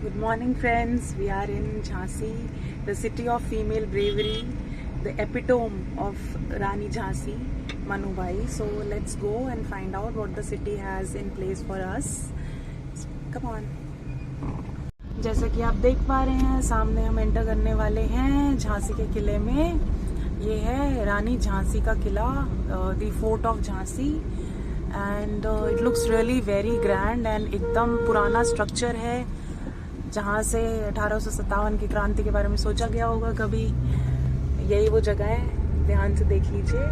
Good morning, friends. We are in Jhansi, the city of female bravery, the epitome of Rani Jhansi, Manubai. So let's go and find out what the city has in place for us. Come on. जैसा कि आप देख पा रहे हैं, सामने हम enter करने वाले हैं झांसी के किले में। ये है रानी झांसी का किला, the fort of Jhansi, and it looks really very grand and एकदम पुराना स्ट्रक्चर है, जहाँ से 1857 की क्रांति के बारे में सोचा गया होगा कभी। यही वो जगह है, ध्यान से देख लीजिए।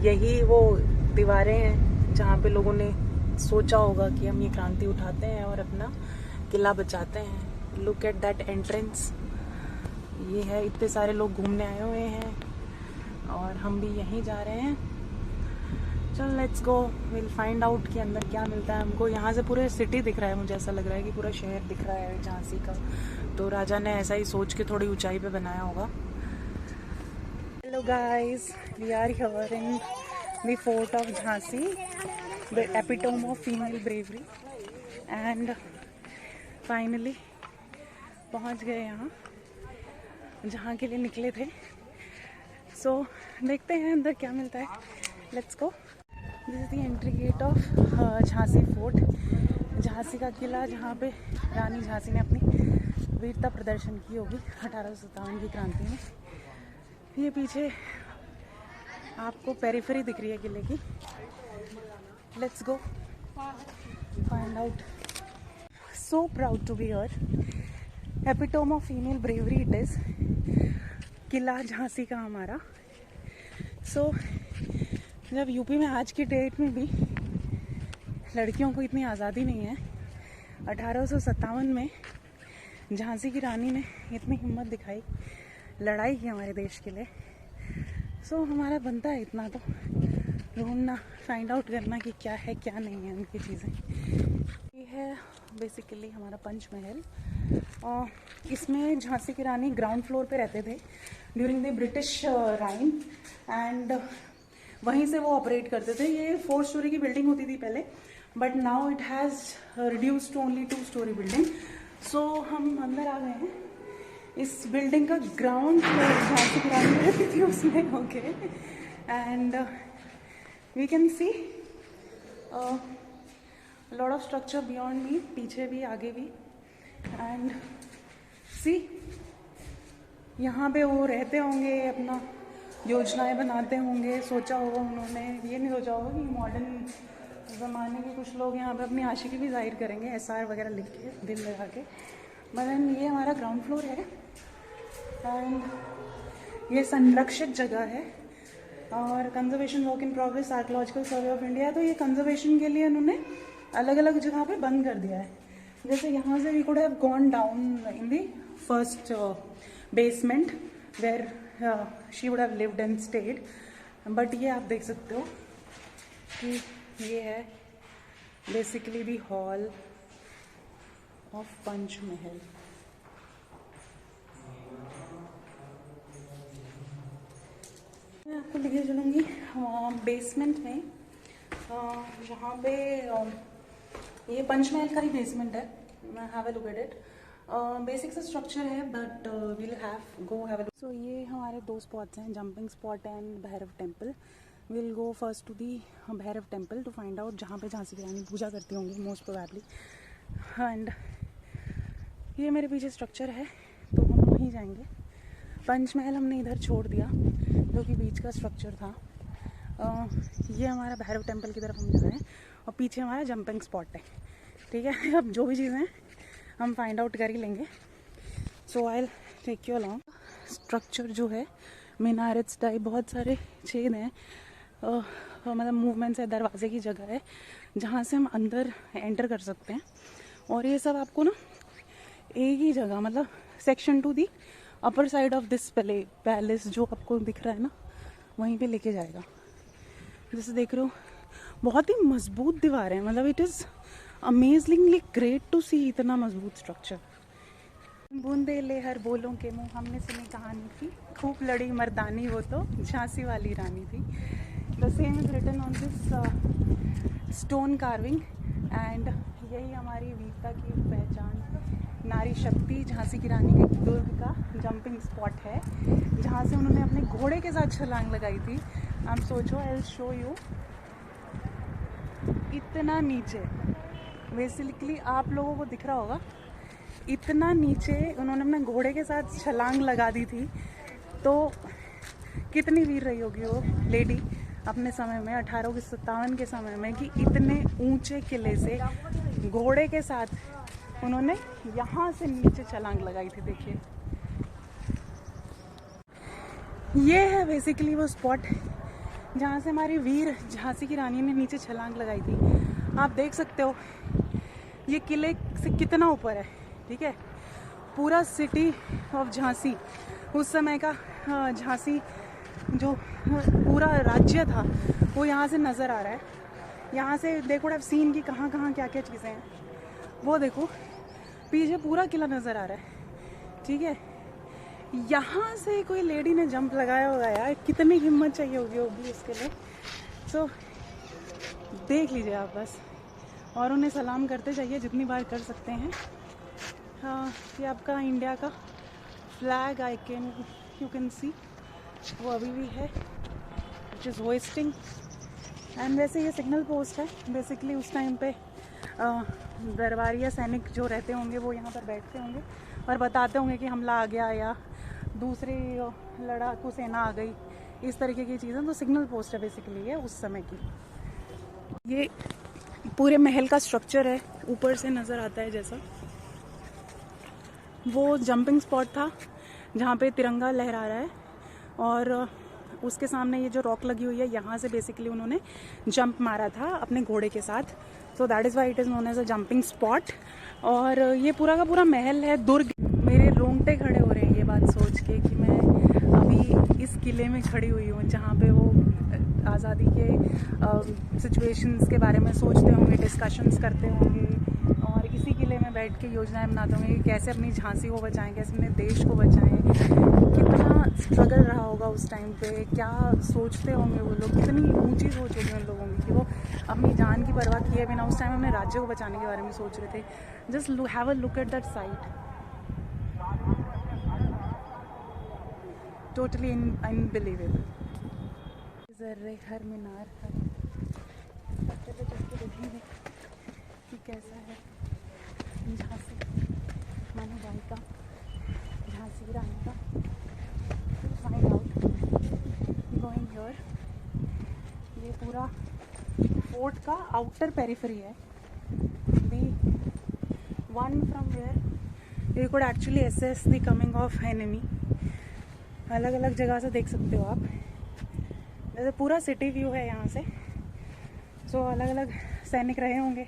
यही वो दीवारें हैं जहाँ पे लोगों ने सोचा होगा कि हम ये क्रांति उठाते हैं और अपना किला बचाते हैं। Look at that entrance. ये है, इतने सारे लोग घूमने आए हुए हैं और हम भी यहीं जा रहे हैं। चल let's go, will find out कि अंदर क्या मिलता है हमको। यहाँ से पूरे सिटी दिख रहा है, मुझे ऐसा लग रहा है कि पूरा शहर दिख रहा है झांसी का। तो राजा ने ऐसा ही सोच के थोड़ी ऊंचाई पे बनाया होगा। Hello guys, we are here in the fort of Jhansi, the epitome of female bravery, and finally पहुँच गए यहाँ जहाँ के लिए निकले थे। सो देखते हैं अंदर क्या मिलता है। Let's go. This is the entry gate of Jhansi fort, Jhansi का किला, जहाँ पे रानी झांसी ने अपनी वीरता प्रदर्शन की होगी 1857 की क्रांति में। ये पीछे आपको पेरिफेरी दिख रही है किले की। Let's go find out. So proud to be here. Epitome of female bravery it is, किला झांसी का हमारा। सो जब यूपी में आज की डेट में भी लड़कियों को इतनी आज़ादी नहीं है, 1857 में झांसी की रानी ने इतनी हिम्मत दिखाई, लड़ाई की हमारे देश के लिए। सो हमारा बनता है इतना तो ढूंढना, फाइंड आउट करना कि क्या है क्या नहीं है उनकी चीज़ें। ये है बेसिकली हमारा पंचमहल। इसमें झांसी की रानी ग्राउंड फ्लोर पे रहते थे during the British reign, and वहीं से वो ऑपरेट करते थे। ये 4 स्टोरी की बिल्डिंग होती थी पहले, but now it has reduce to only 2 story building. So हम अंदर आ गए हैं। इस बिल्डिंग का ग्राउंड फ्लोर झांसी की रानी रहती थी उसमें। Okay, and we can see lot of structure beyond me, पीछे भी आगे भी। एंड सी, यहाँ पे वो रहते होंगे, अपना योजनाएं बनाते होंगे, सोचा होगा उन्होंने। ये नहीं सोचा होगा कि मॉडर्न ज़माने के कुछ लोग यहाँ पे अपनी आशिकी भी जाहिर करेंगे SR वगैरह लिख के, दिल लगा के। मगर ये हमारा ग्राउंड फ्लोर है एंड ये संरक्षित जगह है और conservation work in progress, archaeological survey of India. तो ये कंजर्वेशन के लिए उन्होंने अलग अलग जगह पे बंद कर दिया है। जैसे यहाँ से we could have gone down in the first basement where she would have lived and stayed, but ये आप देख सकते हो कि ये है basically the hall of Panchmahal. मैं आपको लेके चलूँगी बेसमेंट में, जहाँ पे ये पंचमहल का ही बेसमेंट है। Have a look at it. Basic सा स्ट्रक्चर है, but we'll have go have a look. So ये हमारे 2 स्पॉट्स हैं, jumping spot and Bhairav temple. Will go first to the Bhairav temple to find out, जहाँ पे झांसी की रानी पूजा करती होंगी मोस्ट प्रोबेबली। एंड ये मेरे पीछे स्ट्रक्चर है, तो हम वहीं जाएंगे। पंचमहल हमने इधर छोड़ दिया, जो कि बीच का स्ट्रक्चर था। ये हमारा भैरव टेम्पल की तरफ हम जा रहे हैं और पीछे हमारा जंपिंग स्पॉट है। ठीक है, अब जो भी चीज़ें हैं हम फाइंड आउट कर ही लेंगे। So I will take you along. Structure जो है मीनारेट्स टाइप, बहुत सारे छेद हैं, मतलब मूवमेंट्स है, दरवाजे की जगह है जहाँ से हम अंदर एंटर कर सकते हैं। और ये सब आपको ना एक ही जगह, मतलब section 2 the upper side of this palace जो आपको दिख रहा है ना, वहीं पे लेके जाएगा। जैसे देख रहे हो, बहुत ही मजबूत दीवार है, मतलब it is amazingly great to see इतना मजबूत स्ट्रक्चर। बूंदे ले हर बोलों के मुँह, हमने सुनी कहानी थी, खूब लड़ी मर्दानी, वो तो झांसी वाली रानी थी। The same is written on this stone carving, and यही हमारी वीरता की पहचान नारी शक्ति झांसी की रानी के दुर्ग का जंपिंग स्पॉट है, जहाँ से उन्होंने अपने घोड़े के साथ छलांग लगाई थी। आप सोचो, आई विल शो यू। इतना नीचे, बेसिकली आप लोगों को दिख रहा होगा, इतना नीचे उन्होंने अपने घोड़े के साथ छलांग लगा दी थी। तो कितनी वीर रही होगी वो लेडी अपने समय में, 1857 के समय में, कि इतने ऊंचे किले से घोड़े के साथ उन्होंने यहाँ से नीचे छलांग लगाई थी। देखिए, ये है बेसिकली वो स्पॉट जहाँ से हमारी वीर झांसी की रानी ने नीचे छलांग लगाई थी। आप देख सकते हो ये किले से कितना ऊपर है। ठीक है, पूरा सिटी ऑफ झांसी, उस समय का झांसी जो पूरा राज्य था, वो यहाँ से नज़र आ रहा है। यहाँ से देखो आप सीन की कहाँ कहाँ क्या क्या चीज़ें हैं, वो देखो पीछे पूरा किला नज़र आ रहा है। ठीक है, यहाँ से कोई लेडी ने जंप लगाया होगा यार, कितनी हिम्मत चाहिए होगी उसके लिए। सो देख लीजिए आप बस, और उन्हें सलाम करते जाइए जितनी बार कर सकते हैं। हाँ, ये आपका इंडिया का फ्लैग यू कैन सी, वो अभी भी है, विच इज़ होइस्टिंग। एंड वैसे ये सिग्नल पोस्ट है बेसिकली। उस टाइम पे दरबारी या सैनिक जो रहते होंगे वो यहाँ पर बैठते होंगे और बताते होंगे कि हमला आ गया या दूसरी लड़ाकू सेना आ गई, इस तरीके की चीज़ें। तो सिग्नल पोस्ट है बेसिकली ये उस समय की। ये पूरे महल का स्ट्रक्चर है, ऊपर से नज़र आता है जैसा। वो जंपिंग स्पॉट था जहाँ पे तिरंगा लहरा रहा है, और उसके सामने ये जो रॉक लगी हुई है, यहाँ से बेसिकली उन्होंने जंप मारा था अपने घोड़े के साथ। So that is why it is known as a jumping spot. और ये पूरा का पूरा महल है, दुर्ग। मेरे रोंगटे खड़े हो रहे हैं ये बात सोच के कि मैं अभी इस किले में खड़ी हुई हूँ, जहाँ पे वो आज़ादी के सिचुएशंस के बारे में सोचते होंगे, डिस्कशंस करते होंगे, और इसी किले में बैठ के योजनाएं बनाते होंगे कि कैसे अपनी झांसी को बचाएं, कैसे अपने देश को बचाएं। कितना स्ट्रगल रहा होगा उस टाइम पे, क्या सोचते होंगे वो लोग, कितनी ऊंची सोच होगी उन लोगों की कि वो अपनी जान की परवाह किए बिना उस टाइम अपने राज्य को बचाने के बारे में सोच रहे थे। Just have a look at that site, totally unbelievable. जर्रे हर मीनार चल के देखेंगे कि कैसा है झांसी मनुबाई का, झांसी रानी का। Find out going here. ये पूरा फोर्ट का आउटर पेरिफेरी है, the one from where you could actually assess the coming of enemy. अलग अलग जगह से देख सकते हो आप, जैसे पूरा सिटी व्यू है यहाँ से। सो अलग अलग सैनिक रहे होंगे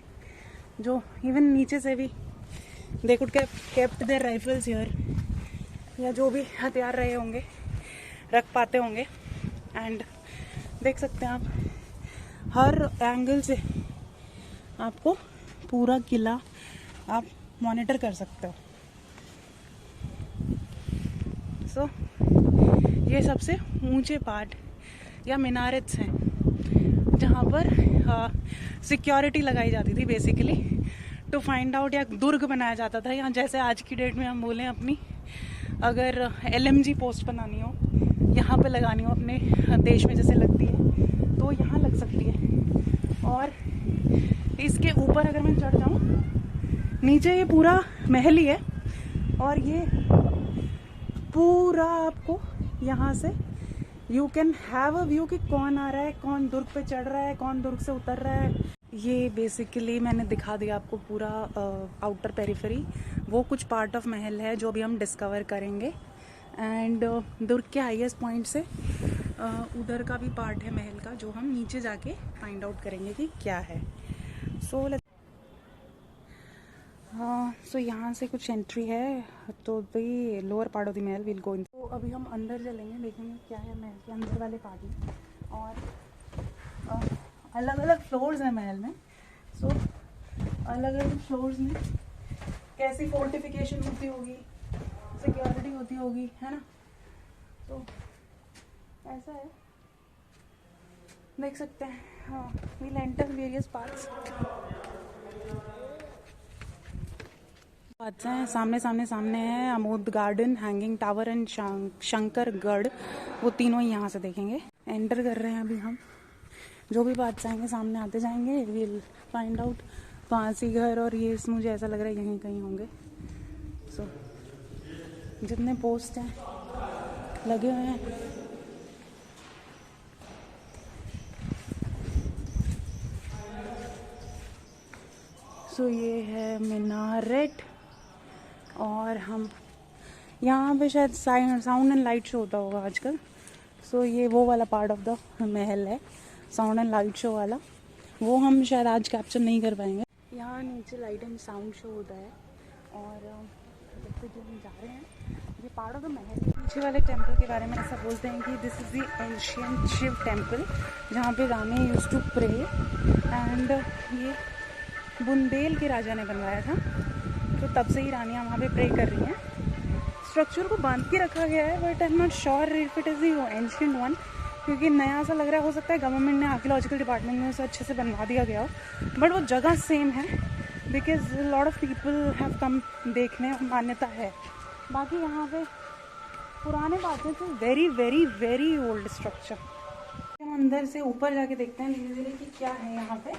जो इवन नीचे से भी they could kept their rifles here, या जो भी हथियार रहे होंगे रख पाते होंगे। एंड देख सकते हैं आप, हर एंगल से आपको पूरा किला आप मॉनिटर कर सकते हो। सो ये सबसे ऊंचे पार्ट या मीनारेट्स हैं जहाँ पर सिक्योरिटी लगाई जाती थी बेसिकली टू फाइंड आउट, या दुर्ग बनाया जाता था। या जैसे आज की डेट में हम बोलें, अपनी अगर LMG पोस्ट बनानी हो, यहाँ पे लगानी हो अपने देश में जैसे लगती है, तो यहाँ लग सकती है। और इसके ऊपर अगर मैं चढ़ जाऊँ, नीचे ये पूरा महल ही है, और ये पूरा आपको यहाँ से you can have a view कि कौन आ रहा है, कौन दुर्ग पे चढ़ रहा है, कौन दुर्ग से उतर रहा है। ये बेसिकली मैंने दिखा दिया आपको पूरा आउटर पेरिफेरी। वो कुछ पार्ट ऑफ महल है जो भी हम डिस्कवर करेंगे। एंड दुर्ग के हाईएस्ट पॉइंट से उधर का भी पार्ट है महल का, जो हम नीचे जाके फाइंड आउट करेंगे कि क्या है। सो यहाँ से कुछ एंट्री है, तो the lower part of the Mahal will go इन। तो अभी हम अंदर चलेंगे, देखेंगे क्या है महल के अंदर वाले पार्ट में। और अलग अलग फ्लोर्स हैं महल में। सो अलग अलग फ्लोर्स में कैसी फोर्टिफिकेशन होती होगी, सिक्योरिटी होती होगी, है ना। तो ऐसा है, देख सकते हैं। हाँ, वील एंटर वेरियस पार्ट्स। अच्छा है, सामने सामने सामने है Amod garden, hanging tower and Shankargarh. वो तीनों ही यहाँ से देखेंगे। एंटर कर रहे हैं अभी हम। जो भी बात चाहेंगे सामने आते जाएंगे, विल फाइंड आउट। फांसी घर और ये मुझे ऐसा लग रहा है यहीं कहीं होंगे। सो जितने पोस्ट हैं लगे हुए हैं। सो ये है मीनारेट और हम यहाँ पे शायद साउंड एंड लाइट शो होता होगा आजकल। सो ये वो वाला पार्ट ऑफ द महल है, साउंड एंड लाइट शो वाला। वो हम शायद आज कैप्चर नहीं कर पाएंगे। यहाँ नीचे लाइट एंड साउंड शो होता है और जैसे कि हम जा रहे हैं, ये पार्ट ऑफ द महल। पीछे वाले टेम्पल के बारे में ऐसा बोलते हैं कि this is the ancient Shiv temple, जहाँ पे रानी यूज्ड टू प्रे। एंड ये बुंदेल के राजा ने बनवाया था, तो तब से ही रानियाँ वहाँ पे प्रे कर रही हैं। स्ट्रक्चर को बांध के रखा गया है, but I am not sure if it is the ancient one, क्योंकि नया सा लग रहा है। हो सकता है गवर्नमेंट ने, आर्कियोलॉजिकल डिपार्टमेंट ने उसे अच्छे से बनवा दिया गया हो, बट वो जगह सेम है because lot of people have come देखने, मान्यता है। बाकी यहाँ पे पुराने बातें थे, very very very old structure. हम अंदर से ऊपर जाके देखते हैं धीरे धीरे कि क्या है यहाँ पे।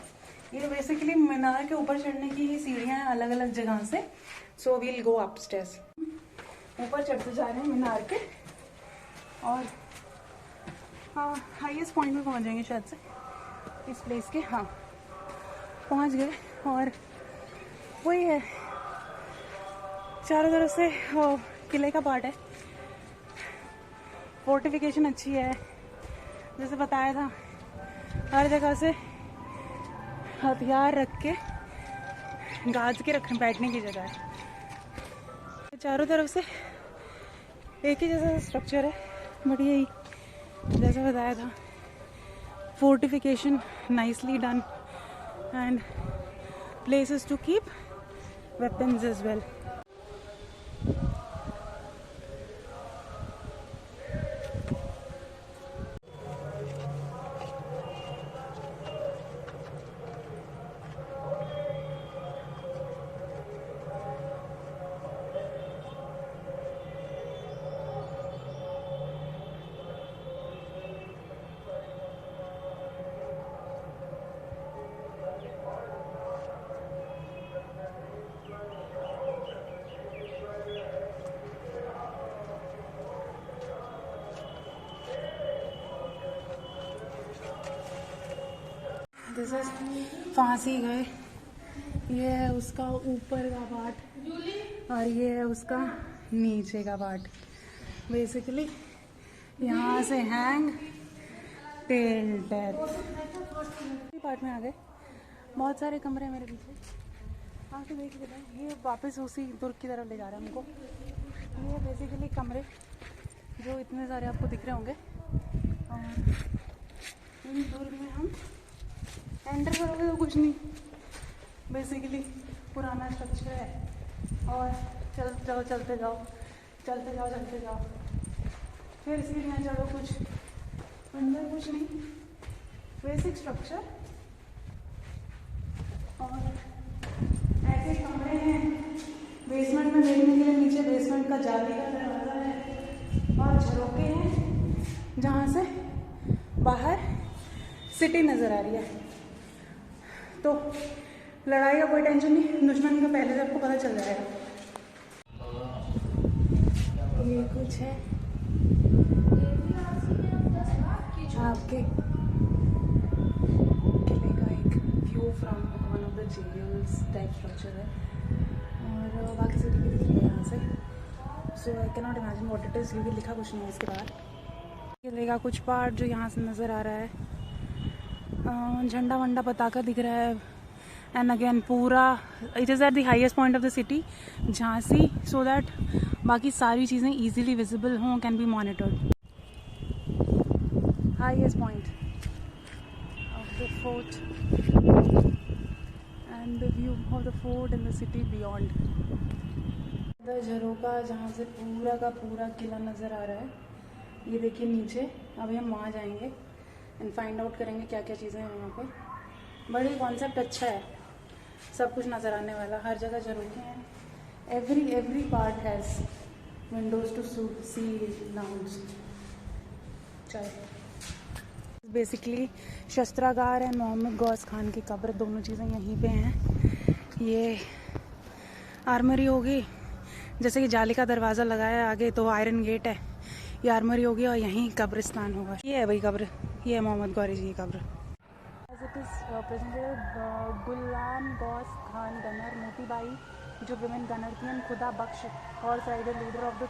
ये बेसिकली मीनार के ऊपर चढ़ने की ही सीढ़ियाँ हैं अलग अलग जगह से। So we'll go upstairs. ऊपर चढ़ते जा रहे हैं मीनार के और हाँ हाईएस्ट पॉइंट में पहुँच जाएंगे शायद से इस प्लेस के। हाँ पहुँच गए और वही है, चारों तरफ से किले का पार्ट है। फोर्टिफिकेशन अच्छी है, जैसे बताया था हर जगह से हथियार रख के गाज के रख बैठने की जगह है। चारों तरफ से एक ही जैसा स्ट्रक्चर है, बट यही जैसा बताया था, fortification nicely done and places to keep weapons as well. This is फांसी गए। ये है उसका ऊपर का पार्ट और ये है उसका नीचे का पार्ट। बेसिकली यहाँ से हैंग टिल डेथ। पार्ट में आ गए, बहुत सारे कमरे हैं मेरे पीछे। आके देख लेते हैं। ये वापस उसी दुर्ग की तरफ ले जा रहे हैं हमको। ये बेसिकली कमरे जो इतने सारे आपको दिख रहे होंगे, और इन दुर्ग में हम एंटर करोगे तो कुछ नहीं, बेसिकली पुराना स्ट्रक्चर है। और चलते जाओ चलते जाओ चलते जाओ चलते जाओ, फिर सीढ़ियाँ चढ़ो, कुछ अंदर कुछ नहीं, बेसिक स्ट्रक्चर। और ऐसे कमरे हैं बेसमेंट में देखने के लिए। नीचे बेसमेंट का जाली का दरवाजा है और झरोके हैं जहाँ से बाहर सिटी नज़र आ रही है। तो लड़ाई का कोई टेंशन नहीं, दुश्मन का पहले से आपको पता चल जाएगा। ये कुछ है आपके किले का एक view from one of the jails type structure है, और बाकी सिटी की दिख रही है यहाँ से। So I can not imagine what it is, क्योंकि लिखा कुछ नहीं है इसके बाहर। किले का कुछ पार्ट जो यहाँ से नज़र आ रहा है, झंडा वंडा पताका दिख रहा है। एंड अगेन पूरा it is at the highest point of the city Jhansi, so that बाकी सारी चीज़ें इजीली विजिबल हों, can be monitored. Highest point of the fort and the view of the fort and the city beyond. The jharokha जहाँ से पूरा का पूरा किला नज़र आ रहा है, ये देखिए नीचे। अभी हम वहाँ जाएंगे एंड फाइंड आउट करेंगे क्या क्या चीज़ें हैं वहाँ पे। बट ये कॉन्सेप्ट अच्छा है, सब कुछ नज़र आने वाला, हर जगह झरोखे हैं, Every part has windows to see lounge. चल बेसिकली शस्त्रागार एंड मोहम्मद गौस खान की कब्र, दोनों चीज़ें यहीं पे हैं। ये आर्मरी होगी, जैसे कि जाली का दरवाज़ा लगाया है आगे तो आयरन गेट है, ये आर्मरी होगी और यहीं कब्रिस्तान होगा। ये है भाई कब्र, ये है मोहम्मद गौरी जी की कब्र। As it is presented, Ghulam Ghaus Khan gunner Motibai जो विमेन गनर थी, and Khuda Bakhsh horse rider leader of the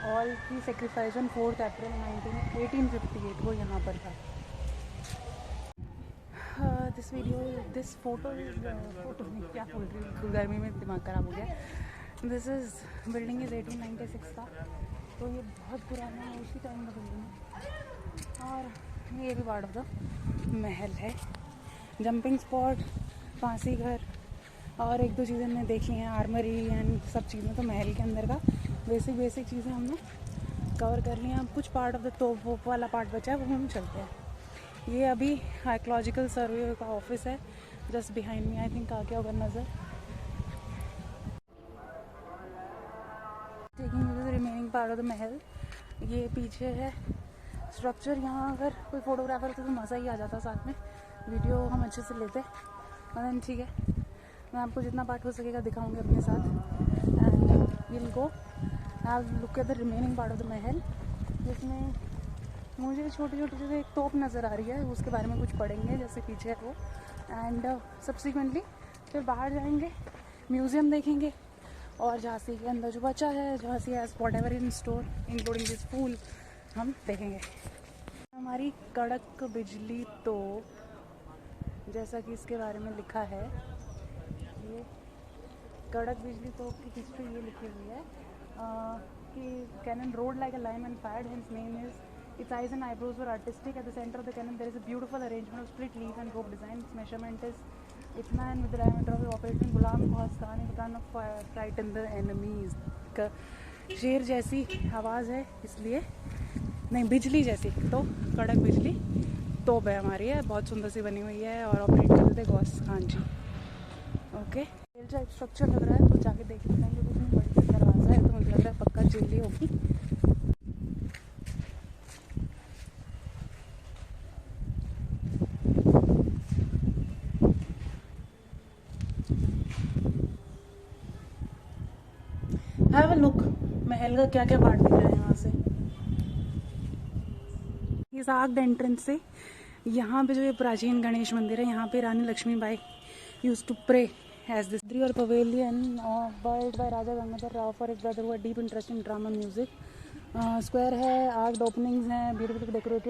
all की सेक्रीफाइस ऑन 4 अप्रैल 1858, वो यहाँ पर था। दिस फोटो क्या बोल रही हूँ, गर्मी में दिमाग ख़राब हो गया। दिस इज़ बिल्डिंग इज़ 1896 का, तो ये बहुत पुराना है, उसी टाइम का बिल्डिंग है। और ये भी पार्ट ऑफ द महल है। जंपिंग स्पॉट, फांसी घर और एक दो चीज़ें हमने देखी हैं, आर्मरी एंड सब चीज़ें। तो महल के अंदर का बेसिक चीज़ें हमने कवर कर ली हैं। अब कुछ पार्ट ऑफ द तोप वाला पार्ट बचा है, वो हम चलते हैं। ये अभी आर्कियोलॉजिकल सर्वे का ऑफिस है, just behind me, I think आ गया होगा नज़र। Taking the remaining part of the Mahal, ये पीछे है स्ट्रक्चर। यहाँ अगर कोई फोटोग्राफर होता तो मज़ा ही आ जाता, साथ में वीडियो हम अच्छे से लेते। और ठीक है, मैं आपको जितना पार्ट हो सकेगा दिखाऊंगी अपने साथ। And will go have look at the remaining part of the महल, जिसमें मुझे छोटी चीज़ें, एक तोप नज़र आ रही है, उसके बारे में कुछ पढ़ेंगे जैसे पीछे है वो। एंड सब्सिक्वेंटली फिर बाहर जाएंगे, म्यूज़ियम देखेंगे, और झांसी के अंदर जो बचा है, Jhansi has what ever in store including this pool, हम देखेंगे। हमारी कड़क बिजली तो जैसा कि इसके बारे में लिखा है, ये कड़क बिजली तो की हिस्ट्री ये लिखी हुई है कि cannon road like a line and fired, his name is its eyes and eyebrows were artistic. At the center of the cannon there is a beautiful arrangement of split leaf and rope design. Its measurement is itna, and with the diameter of the operating Ghulam Ghaus Khan in front of frighten the enemies. शेर जैसी आवाज़ है, इसलिए नहीं बिजली जैसी, तो कड़क बिजली तोप है हमारी है, बहुत सुंदर सी बनी हुई है और ऑपरेट करते थे गौस खान जी। ओके, टाइप स्ट्रक्चर लग रहा है, तो जाके देख लेते हैं। क्योंकि उसमें बड़ी सी दरवाज़ा है, तो मुझे लग रहा है पक्का जेल ही होगी। हैव अ लुक, महल का क्या क्या पार्ट दिख रहा है यहाँ से। इस आग एंट्रेंस से यहाँ पे जो ये प्राचीन गणेश मंदिर है, यहाँ पे Rani Lakshmibai used to pray as this और pavilion built by Raja Gangadhar Rao for his brother who had deep interest in drama music. Square है, आर्क्ड ओपनिंग्स हैं, ब्यूटीफुली डेकोरेटेड